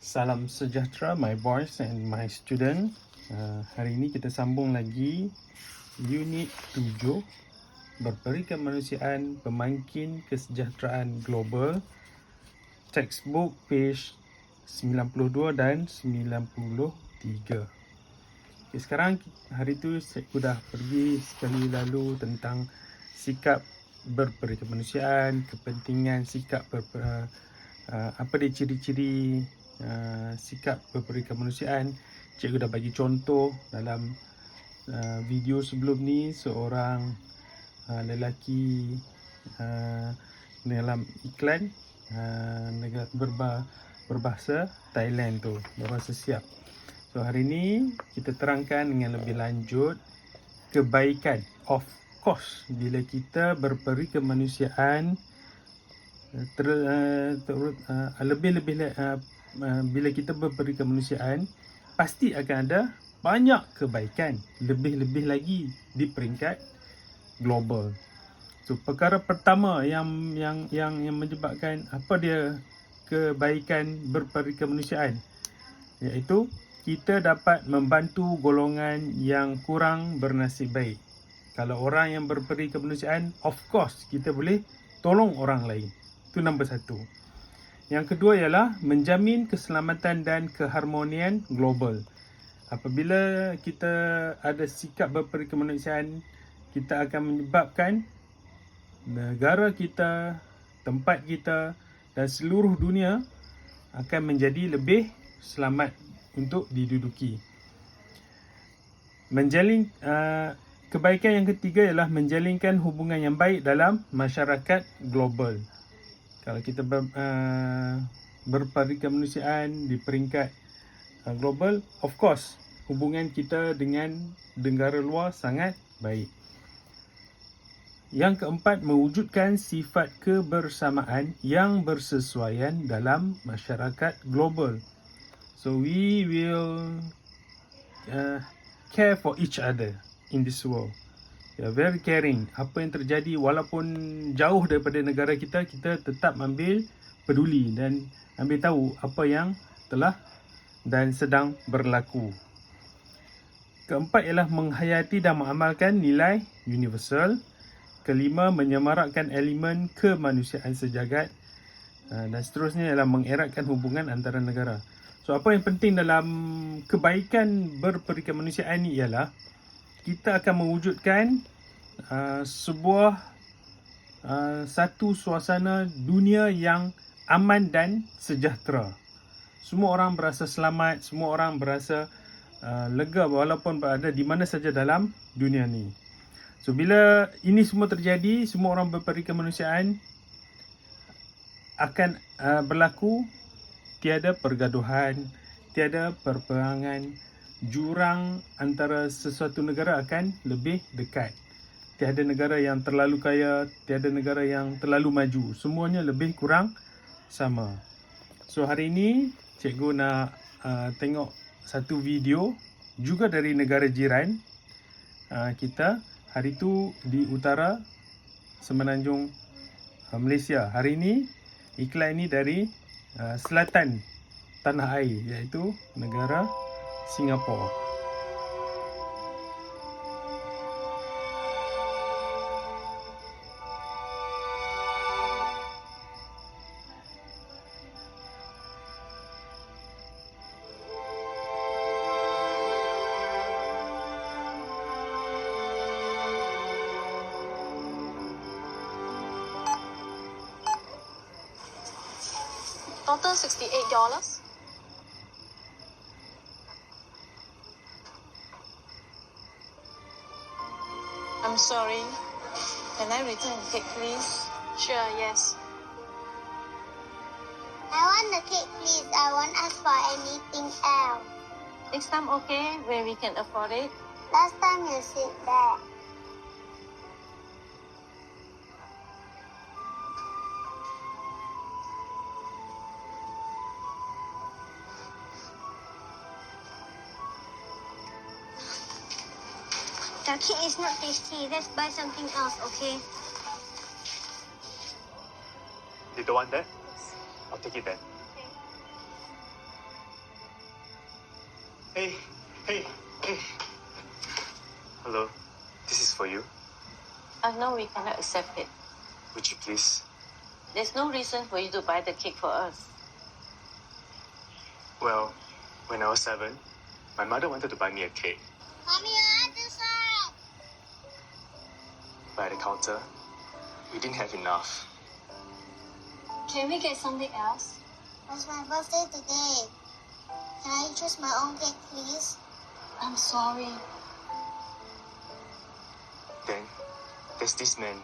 Salam sejahtera my boys and my student. Hari ini kita sambung lagi unit 7 berperi kemanusiaan pemangkin kesejahteraan global, textbook page 92 dan 93. Okay, sekarang hari tu saya sudah pergi sekali lalu tentang sikap berperi kemanusiaan, kepentingan sikap apa dia ciri-ciri sikap berperi kemanusiaan. Cikgu dah bagi contoh dalam video sebelum ni, seorang lelaki dalam iklan negara berbahasa Thailand tu, berbahasa Siap. So hari ni kita terangkan dengan lebih lanjut kebaikan. Of course, bila kita berperi kemanusiaan, bila kita berperi kemanusiaan, pasti akan ada banyak kebaikan, lebih-lebih lagi di peringkat global. So perkara pertama yang menyebabkan apa dia kebaikan berperi kemanusiaan, iaitu kita dapat membantu golongan yang kurang bernasib baik. Kalau orang yang berperi kemanusiaan, of course kita boleh tolong orang lain. Itu nombor satu. Yang kedua ialah menjamin keselamatan dan keharmonian global. Apabila kita ada sikap berperi kemanusiaan, kita akan menyebabkan negara kita, tempat kita dan seluruh dunia akan menjadi lebih selamat untuk diduduki. Kebaikan yang ketiga ialah menjalinkan hubungan yang baik dalam masyarakat global. Kalau kita berperi kemanusiaan di peringkat global, of course hubungan kita dengan negara luar sangat baik. Yang keempat, mewujudkan sifat kebersamaan yang bersesuaian dalam masyarakat global. So we will care for each other in this world. We are very caring. Apa yang terjadi, walaupun jauh daripada negara kita, kita tetap ambil peduli dan ambil tahu apa yang telah dan sedang berlaku. Keempat ialah menghayati dan mengamalkan nilai universal. Kelima, menyemarakkan elemen kemanusiaan sejagat. Dan seterusnya ialah mengeratkan hubungan antara negara. So apa yang penting dalam kebaikan berperi kemanusiaan ini ialah kita akan mewujudkan satu suasana dunia yang aman dan sejahtera. Semua orang berasa selamat, semua orang berasa lega walaupun berada di mana saja dalam dunia ni. So bila ini semua terjadi, semua orang berperi kemanusiaan, akan berlaku tiada pergaduhan, tiada perperangan. Jurang antara sesuatu negara akan lebih dekat. Tiada negara yang terlalu kaya, tiada negara yang terlalu maju. Semuanya lebih kurang sama. So hari ini cikgu nak tengok satu video juga dari negara jiran kita. Hari itu di utara Semenanjung Malaysia. Hari ini iklan ini dari selatan tanah air, iaitu negara Singapura. Total $68. I'm sorry. Can I return the cake, please? Sure, yes. I want the cake, please. I won't ask for anything else. Next time, okay, where we can afford it. Last time you said that. The cake is not tasty. Let's buy something else, okay? You don't want that? I'll take it then. Hey, hey, hey. Hello, this is for you. No, we cannot accept it. Would you please? There's no reason for you to buy the cake for us. Well, when I was 7, my mother wanted to buy me a cake. Mommy, I want dessert. But at the counter, we didn't have enough. Can we get something else? It's my birthday today. Can I choose my own cake, please? I'm sorry. Then, there's this man.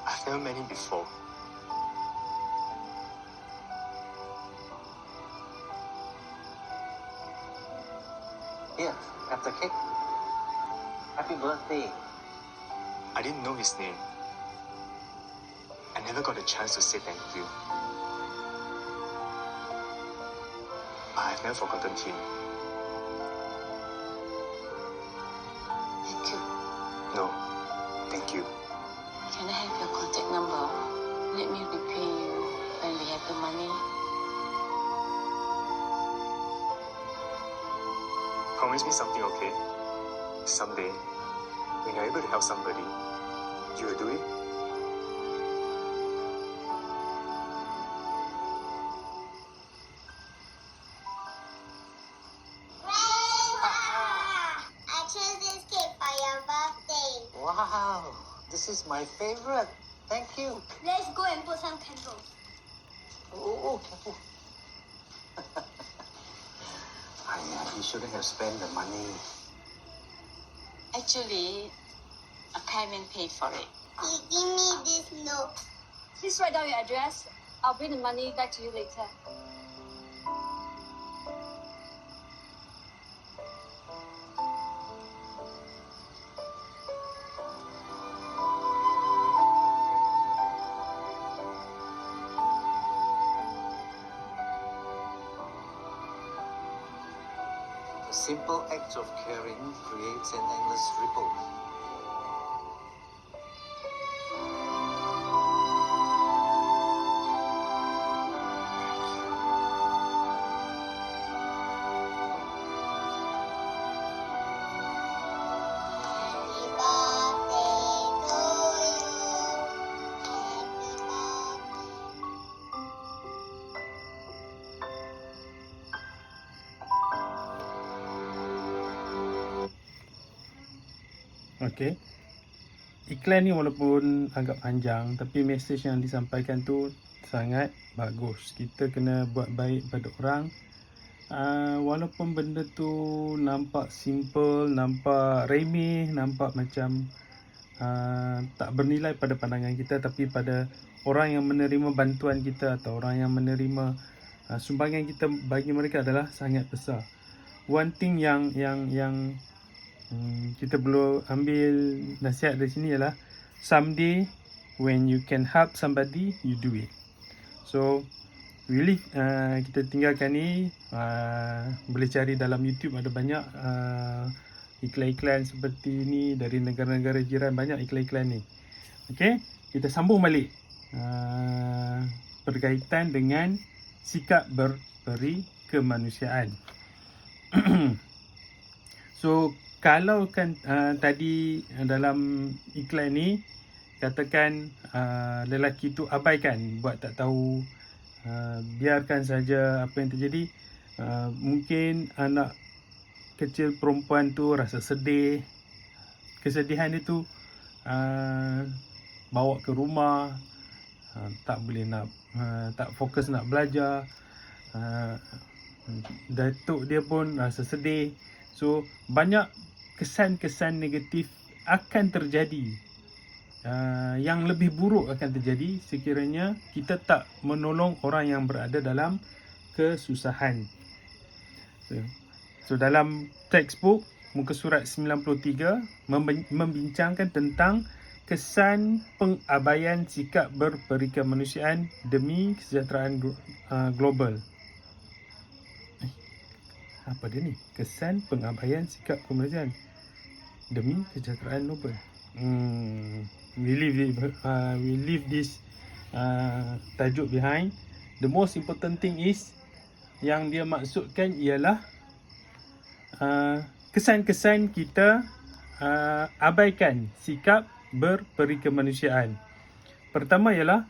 I've never met him before. Here, have the cake. Happy birthday. I didn't know his name. I never got a chance to say thank you. But I've never forgotten him. Thank you. No, thank you. Can I have your contact number? Let me repay you when we have the money. Promise me something, okay? Someday, when you're able to help somebody, you will do it? I chose this cake for your birthday. Wow, this is my favorite. Thank you. Let's go and put some candles. Oh, careful. You shouldn't have spent the money. Actually, a payment paid for it. Give me this note. Please write down your address. I'll bring the money back to you later. A simple act of caring creates an endless ripple. Happy birthday to you. Happy birthday. Okey. Iklan ni walaupun agak panjang, tapi mesej yang disampaikan tu sangat bagus. Kita kena buat baik pada orang. Walaupun benda tu nampak simple, nampak remeh, nampak macam tak bernilai pada pandangan kita, tapi pada orang yang menerima bantuan kita atau orang yang menerima sumbangan kita bagi mereka adalah sangat besar. One thing yang kita perlu ambil nasihat dari sini ialah someday when you can help somebody, you do it. So really kita tinggalkan ni, boleh cari dalam YouTube, ada banyak iklan-iklan seperti ni dari negara-negara jiran, banyak iklan-iklan ni. Okey, kita sambung balik berkaitan dengan sikap berberi kemanusiaan. So kalau kan tadi dalam iklan ni katakan lelaki tu abaikan, buat tak tahu, biarkan saja apa yang terjadi. Mungkin anak kecil perempuan tu rasa sedih, kesedihan itu bawa ke rumah, tak boleh nak tak fokus nak belajar, datuk dia pun rasa sedih. So banyak kesan-kesan negatif akan terjadi, yang lebih buruk akan terjadi sekiranya kita tak menolong orang yang berada dalam kesusahan. So dalam textbook muka surat 93 membincangkan tentang kesan pengabaian sikap berberi kemanusiaan demi kesejahteraan global. Apa dia ni? Kesan pengabaian sikap kemanusiaan demi kesejahteraan global. We leave this tajuk behind. The most important thing is yang dia maksudkan ialah kesan-kesan kita abaikan sikap berperikemanusiaan. Pertama ialah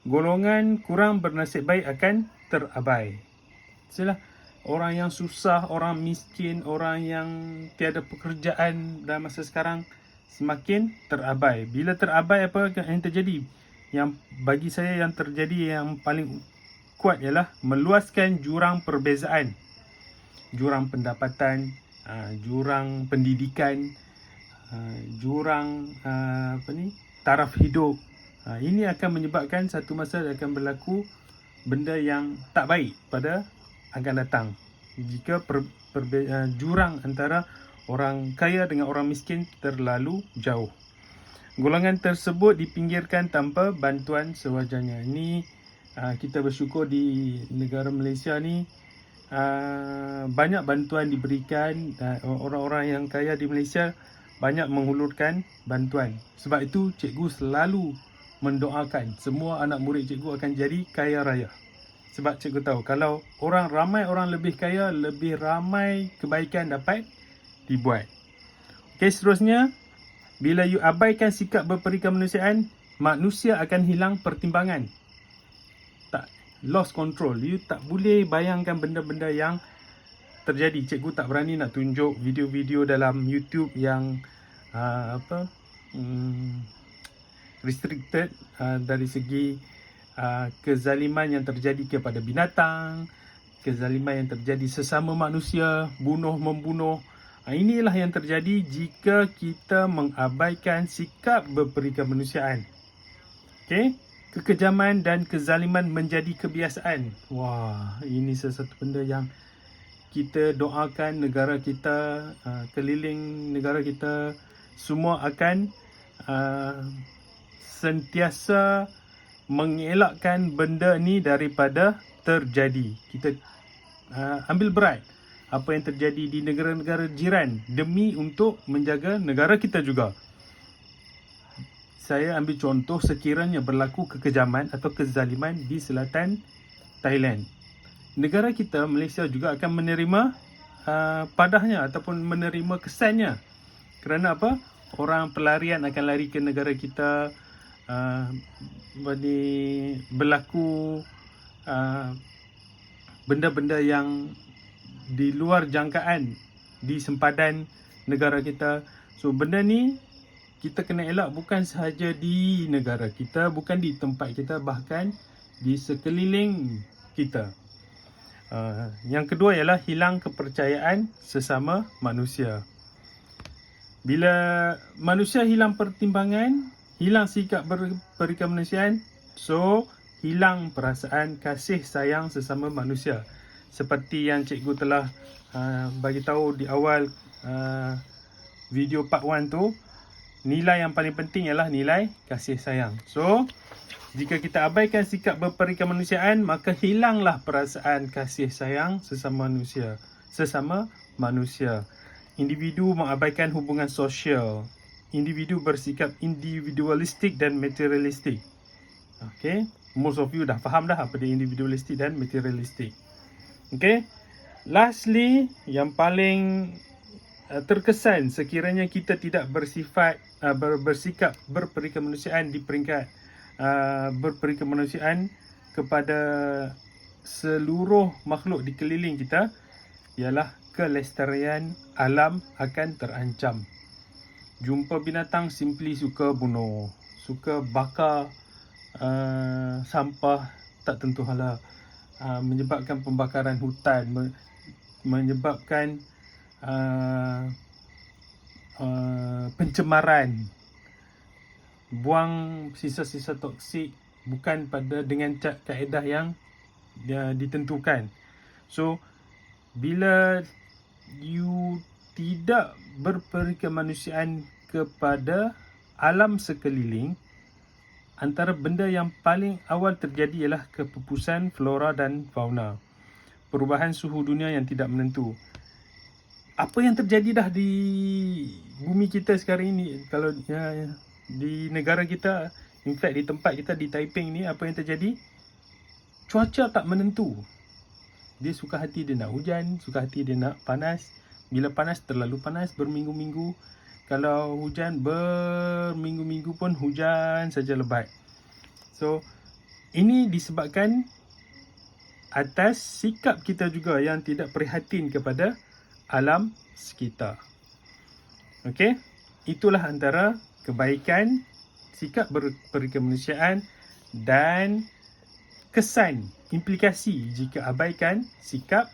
golongan kurang bernasib baik akan terabai. Itulah orang yang susah, orang miskin, orang yang tiada pekerjaan dalam masa sekarang semakin terabai. Bila terabai, apa yang terjadi? Yang bagi saya yang terjadi yang paling kuat ialah meluaskan jurang perbezaan, jurang pendapatan, jurang pendidikan, jurang taraf hidup. Ini akan menyebabkan satu masa akan berlaku benda yang tak baik pada akan datang. Jika jurang antara orang kaya dengan orang miskin terlalu jauh. Golongan tersebut dipinggirkan tanpa bantuan sewajarnya. Ini kita bersyukur di negara Malaysia ni banyak bantuan diberikan. Orang-orang yang kaya di Malaysia banyak menghulurkan bantuan. Sebab itu cikgu selalu mendoakan semua anak murid cikgu akan jadi kaya raya. Sebab cikgu tahu kalau ramai orang lebih kaya, lebih ramai kebaikan dapat dibuat. Okey, seterusnya, bila you abaikan sikap berperikemanusiaan, manusia akan hilang pertimbangan. Tak, lost control. You tak boleh bayangkan benda-benda yang terjadi. Cikgu tak berani nak tunjuk video-video dalam YouTube yang restricted dari segi kezaliman yang terjadi kepada binatang, kezaliman yang terjadi sesama manusia, bunuh-membunuh. Inilah yang terjadi jika kita mengabaikan sikap berperikemanusiaan. Okey, kekejaman dan kezaliman menjadi kebiasaan. Wah, ini sesuatu benda yang kita doakan negara kita, keliling negara kita semua akan sentiasa mengelakkan benda ni daripada terjadi. Kita ambil berat apa yang terjadi di negara-negara jiran demi untuk menjaga negara kita juga. Saya ambil contoh, sekiranya berlaku kekejaman atau kezaliman di selatan Thailand, negara kita Malaysia juga akan menerima padahnya ataupun menerima kesannya. Kerana apa? Orang pelarian akan lari ke negara kita. Berlaku benda-benda yang di luar jangkaan di sempadan negara kita. So benda ni kita kena elak bukan sahaja di negara kita, bukan di tempat kita, bahkan di sekeliling kita. Yang kedua ialah hilang kepercayaan sesama manusia. Bila manusia hilang pertimbangan, hilang sikap berperikemanusiaan, so hilang perasaan kasih sayang sesama manusia. Seperti yang cikgu telah bagi tahu di awal video part 1 tu, nilai yang paling penting ialah nilai kasih sayang. So, jika kita abaikan sikap berperikemanusiaan, maka hilanglah perasaan kasih sayang sesama manusia. Individu mengabaikan hubungan sosial. Individu bersikap individualistik dan materialistik. Okay, most of you dah faham dah apa dia individualistik dan materialistik. Okay, lastly, yang paling terkesan sekiranya kita tidak bersikap berperikemanusiaan di peringkat berperikemanusiaan kepada seluruh makhluk di keliling kita, ialah kelestarian alam akan terancam. Jumpa binatang simply suka bunuh, suka bakar sampah tak tentu hala, menyebabkan pembakaran hutan, menyebabkan pencemaran, buang sisa-sisa toksik bukan dengan kaedah yang ditentukan. So bila you tidak berperikemanusiaan kepada alam sekeliling, antara benda yang paling awal terjadi ialah kepupusan flora dan fauna, perubahan suhu dunia yang tidak menentu. Apa yang terjadi dah di bumi kita sekarang ini, kalau di negara kita, in fact di tempat kita di Taiping ni, apa yang terjadi? Cuaca tak menentu. Dia suka hati dia nak hujan, suka hati dia nak panas. Bila panas, terlalu panas berminggu-minggu. Kalau hujan, berminggu-minggu pun hujan saja lebat. So, ini disebabkan atas sikap kita juga yang tidak prihatin kepada alam sekitar. Okey? Itulah antara kebaikan sikap berperikemanusiaan dan kesan, implikasi jika abaikan sikap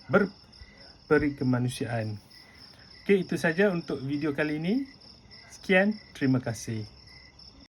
berperikemanusiaan. Okey, itu saja untuk video kali ini. Sekian, terima kasih.